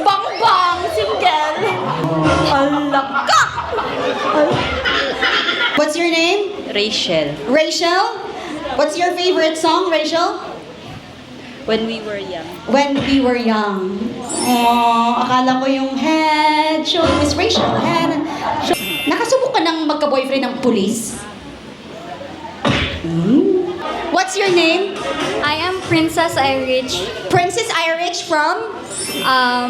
Bang-bang! Single! Alaka! What's your name? Rachel, Rachel? What's your favorite song, Rachel? when we were young. When we were young. Oh, akala ko yung head show. Miss Rachel, head show. Nakasubok ka ng magka-boyfriend ng pulis? What's your name? I am Princess Irish, Princess Irish from?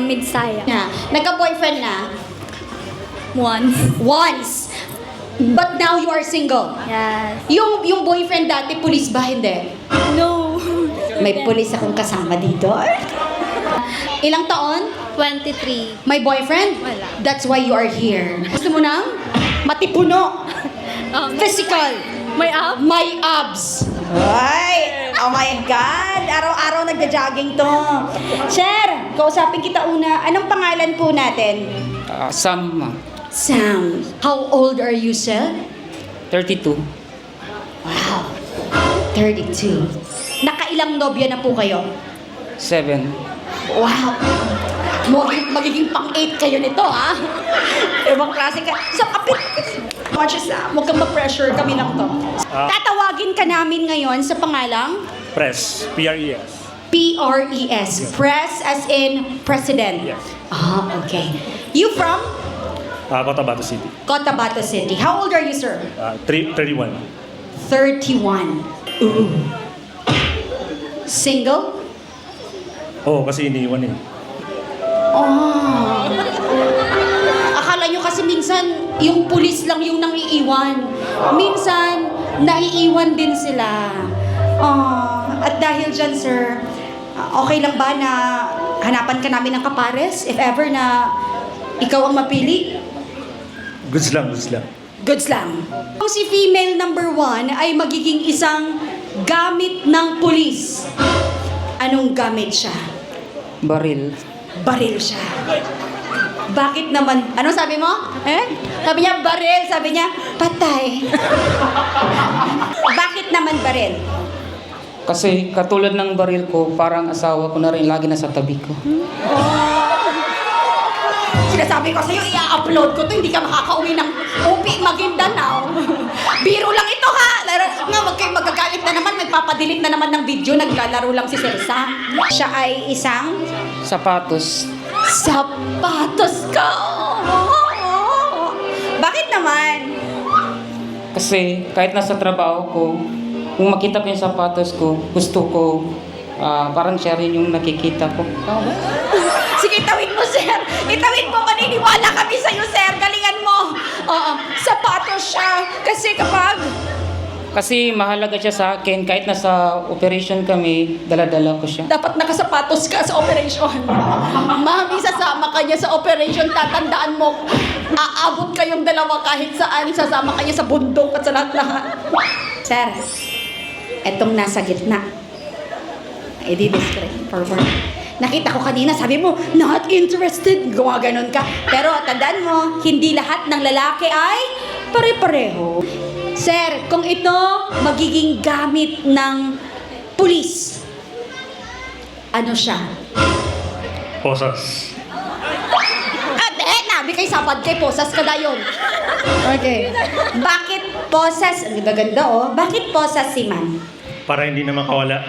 Midsaya. Nagka-boyfriend na? Once. Once. But now you are single. Yes. Yung boyfriend dati, pulis ba? Hindi. No. May pulis akong kasama dito. Ilang taon? 23. May boyfriend? Wala. That's why you are here. Gusto mo nang matipuno? Physical. May up? May abs. Ay! Oh my God! Araw-araw nagja-jogging to. Sir, kausapin kita una. Anong pangalan po natin? Sam, Sam. How old are you, sir? 32. Wow. 32. Nakailang nobya na po kayo? 7. Wow. Magiging pang-8 kayo nito, ha? Ibang klase ka. Sa kapit. Conscious na. Huwag kang ma-pressure. Kami lang to. Tatawagin ka namin ngayon sa pangalang Press. P-R-E-S. P-R-E-S. Press as in president. Yes. Ah, okay. You from? Cotabato City. Cotabato City. How old are you, sir? 31. 31. Ooh. Single? Oo, kasi iniiwan eh. Oh. Akala nyo kasi minsan, yung pulis lang yung nangiiwan. Minsan, naiiwan din sila. Oh. At dahil dyan, sir, okay lang ba na hanapan ka namin ng kapares? If ever na ikaw ang mapili? Goods lang, goods lang. Goods lang. Kung si female number 1 ay magiging isang gamit ng pulis, anong gamit siya? Baril. Baril siya. Bakit naman? Ano sabi mo? Sabi niya, baril. Sabi niya, patay. Bakit naman baril? Kasi katulad ng baril ko, parang asawa ko na rin lagi nasa tabi ko. Sinasabi ko sa'yo, i-upload ko to, hindi ka makakauwi ng Upi, Maguindanao. Biro lang ito, ha? Nga, wag kayo magagalit na naman, magpapadelete na naman ng video, naglalaro lang si Sir Sam. Siya ay isang Sapatos. sapatos ko. Bakit naman? Kasi kahit nasa trabaho ko, kung makita ko yung sapatos ko, gusto ko, parang siya rin yung nakikita ko. Sige, itawid mo, sir. Itawid mo, maniniwala kami sa'yo, sir. Galingan mo. Oo, sapatos siya. Kasi kapag... Kasi mahalaga siya sa akin, kahit nasa operation kami, dala-dala ko siya. Dapat nakasapatos ka sa operation. Mami, sasama ka niya sa operation. Tatandaan mo, aabot kayong dalawa kahit saan. Sasama ka niya sa bundok at sa lahat-lahat. Sir, etong nasa gitna. I-describe forward. Nakita ko kanina, sabi mo, not interested. Gawa ganon ka. Pero tandaan mo, hindi lahat ng lalaki ay pare-pareho. Sir, kung ito magiging gamit ng pulis, ano siya? Posas. Nabi kay sabad kay posas ka na yun. Okay. Bakit posas? Ang ganda-ganda, oh. Bakit posas si man? Para hindi na makawala.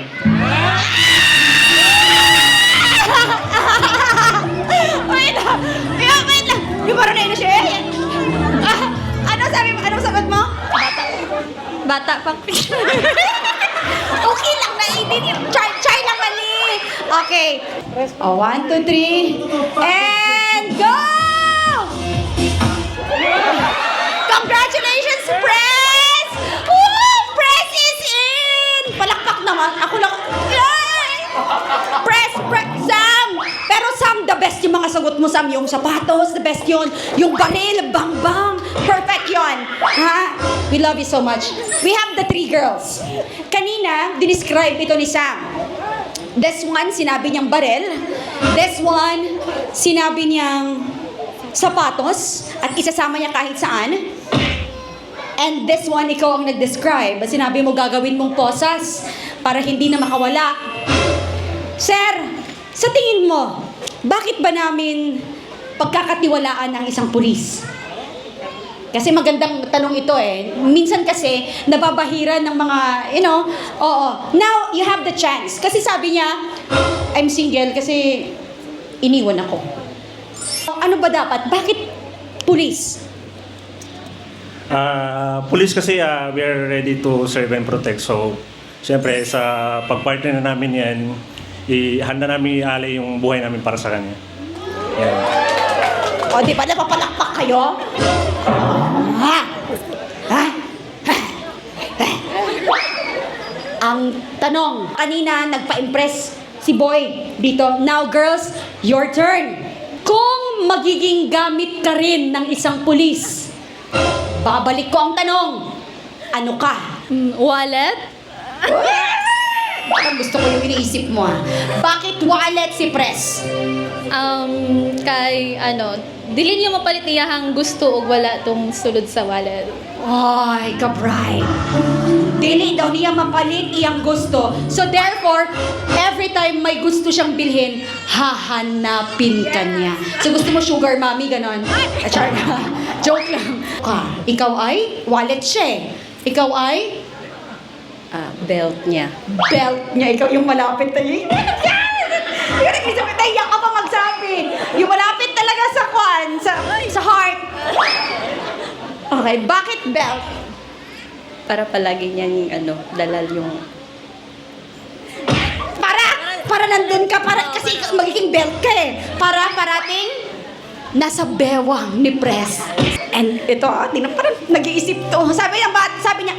Wait lang! Wait lang! Yung parang na siya eh. Anong sagot mo? Bata pa. Okay lang na, try lang mali. Okay. 1, 2, 3. And go! Congratulations, Press! Woo! Press is in! Palakpak naman. Ako lang. Yay! Press! Sam! Pero Sam, the best yung mga sagot mo, Sam. Yung sapatos, the best yun. Yung baril, bang-bang. Perfect yun. Ha? We love you so much. We have the 3 girls. Kanina, dinescribe ito ni Sam. This one, sinabi niyang baril. This one, sinabi niyang sapatos. At isasama niya kahit saan. And this one, ikaw ang nag-describe. Sinabi mo, gagawin mong posas para hindi na makawala. Sir, sa tingin mo, bakit ba namin pagkakatiwalaan ang isang pulis? Kasi magandang tanong ito eh. Minsan kasi, nababahiran ng mga, oo. Now, you have the chance. Kasi sabi niya, I'm single kasi iniwan ako. Ano ba dapat? Bakit pulis? Police kasi we are ready to serve and protect. So, siyempre sa pagpartner na namin yan, ihanda namin ialay yung buhay namin para sa kanya. Yan. O, di ba napapalakpak kayo? Ha? Ha? Ang tanong, kanina nagpa-impress si Boy dito. Now girls, your turn. Kung magiging gamit ka rin ng isang pulis, babalik ko ang tanong. Ano ka? Wallet? Parang gusto ko yung iniisip mo ah. Bakit wallet si Pres? Kay, dili niyo mapalit iyahang gusto o wala tong sulod sa wallet. Ay, kabray. Dili daw niya mapalit iyang gusto. So therefore, every time may gusto siyang bilhin, hahanapin ka niya. So gusto mo sugar mommy, ganon? Char na. Joke lang. Ikaw ay wallet siya eh. Ikaw ay Belt niya. belt niya. Ikaw yung malapit tayo. Yung nag-isip ko, tayo ka pa magsabi. Yung malapit talaga sa kwan, sa heart. Okay, bakit belt? Para palagi niyang dalal yung... Para nandun ka, kasi magiging belt ka eh. Para parating nasa bewang ni Pres. And ito, parang nag-iisip to. Sabi niya,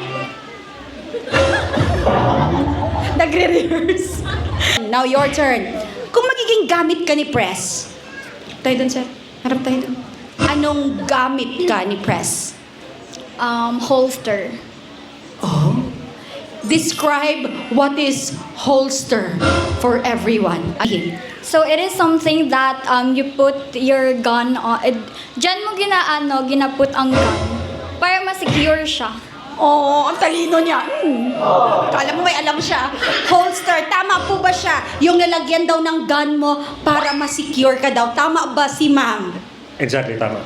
nagre-rehearse. Now your turn. Kung magiging gamit ka ni Pres, tayo dun, sir. Harap tayo dun. Anong gamit ka ni Pres? Holster. Oh. Describe what is holster for everyone. Okay. So it is something that you put your gun on. Diyan mo ginaput ang gun para ma-secure siya. Oo, ang talino niya. Kala mo may alam siya. Holster, tama po ba siya? Yung lalagyan daw ng gun mo para ma-secure ka daw. Tama ba si ma'am? Exactly, tama.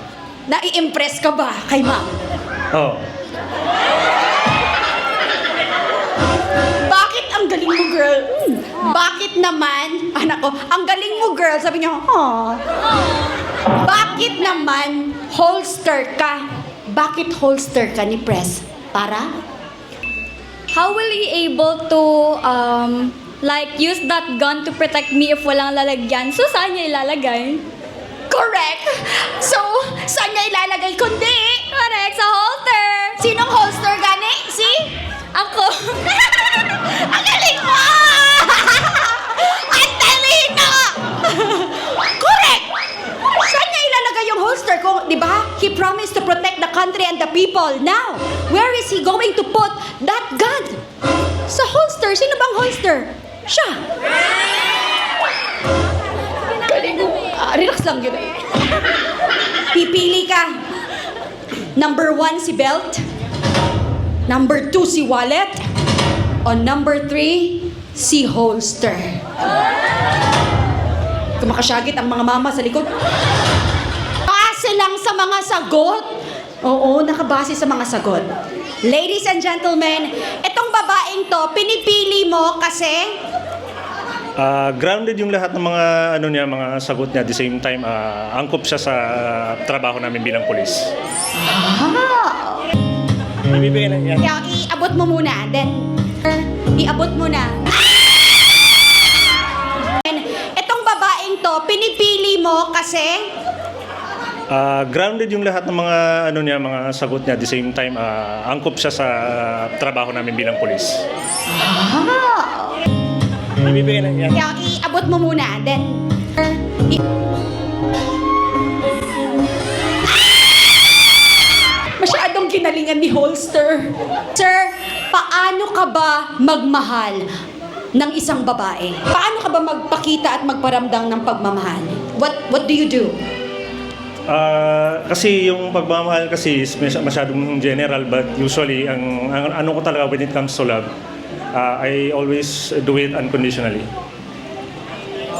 Nai-impress ka ba kay ma'am? Oh. Bakit ang galing mo, girl? Bakit naman, anak ko, ang galing mo, girl? Sabi niya, bakit naman holster ka? Bakit holster ka ni Pres? Para? How will he able to use that gun to protect me if walang lalagyan? So saan niya ilalagay? Correct! So, saan niya ilalagay? Kundi, Correct, sa holster. sinong holster gani? Si? Ako. Ang galing mo! Ang talino! Correct! Saan niya ilalagay yung holster? Kung, di ba? He promised to protect the country and the people. Now, where is he going to put that gun? Sa holster. Sino bang holster? Siya. Galing mo. Relax lang yun. Pipili ka. Number 1 si belt. Number 2 si wallet. O number 3 si holster. Kumakasyagit ang mga mama sa likod. Base lang sa mga sagot. Oo, nakabase sa mga sagot. Ladies and gentlemen, itong babaeng to, pinipili mo kasi Grounded yung lahat ng mga mga sagot niya at the same time angkop siya sa trabaho namin bilang pulis. Ibibigay na yan. iabot mo muna. Then, iabot mo na. Itong babaeng to, pinipili mo kasi Grounded yung lahat ng mga mga sagot niya at the same time angkop siya sa trabaho namin bilang pulis. Ibibigay na yan. iabot mo muna. Then, masyadong ginalingan ni holster. Sir, paano ka ba magmahal ng isang babae? Paano ka ba magpakita at magparamdam ng pagmamahal? What do you do? Kasi yung pagmamahal kasi is masyadong general but usually ang ano ko talaga when it comes to love, I always do it unconditionally.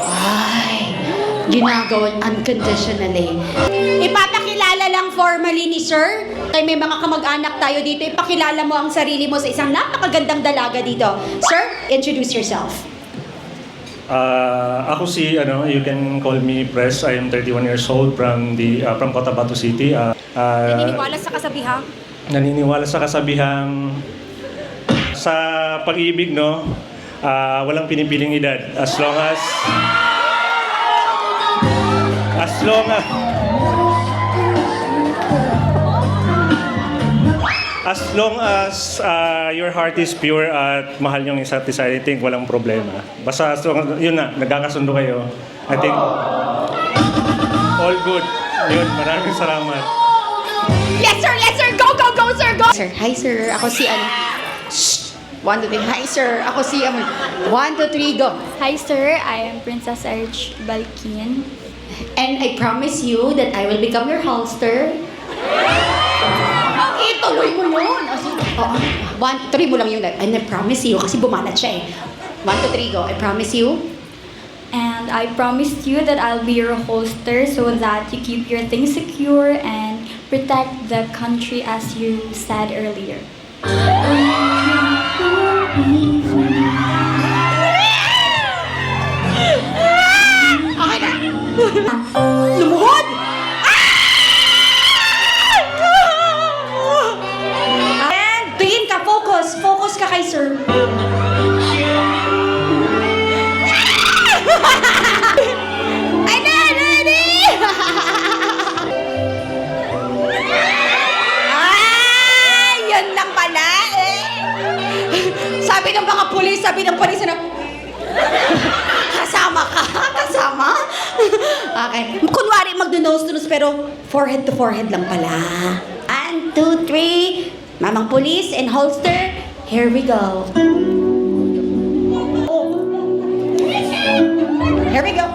Ay, ginagawa unconditionally. Ipapakilala lang formally ni Sir. Kay may mga kamag-anak tayo dito. Ipakilala mo ang sarili mo sa isang napakagandang dalaga dito. Sir, introduce yourself. Ako si, you can call me Press. I am 31 years old from Cotabato City. Naniniwala sa kasabihang? Naniniwala sa kasabihang sa pag-ibig, no? Walang pinipiling edad. As long as your heart is pure at mahal yung isa't isa, I think walang problema. Basta as long, yun na, nagkakasundo kayo. I think all good. Yun, maraming salamat. Yes, sir! Yes, sir! Go, go, go, sir! Go! Sir, hi, sir. Ako si, Shh! 1, 2, 3. Hi, sir. Ako si, 1, 2, 3, go! Hi sir, I am Princess Erge Balkin. And I promise you that I will become your holster. Ituloy mo yun! 1, 3 mo lang yun. And I promise you, kasi bumanat siya eh. 1, 2, 3, go. I promise you. And I promised you that I'll be your holster so that you keep your things secure and protect the country as you said earlier. Okay na. Lumuhod! And tingin ka, focus. Focus ka kay sir. Ay na, ready! Ay, yun lang pala eh. Sabi ng mga pulis, na, kasama ka? Kasama? Okay. Kunwari magdo-nose to nose pero forehead to forehead lang pala. 1, 2, 3. Mamang police and holster. Here we go. Here we go.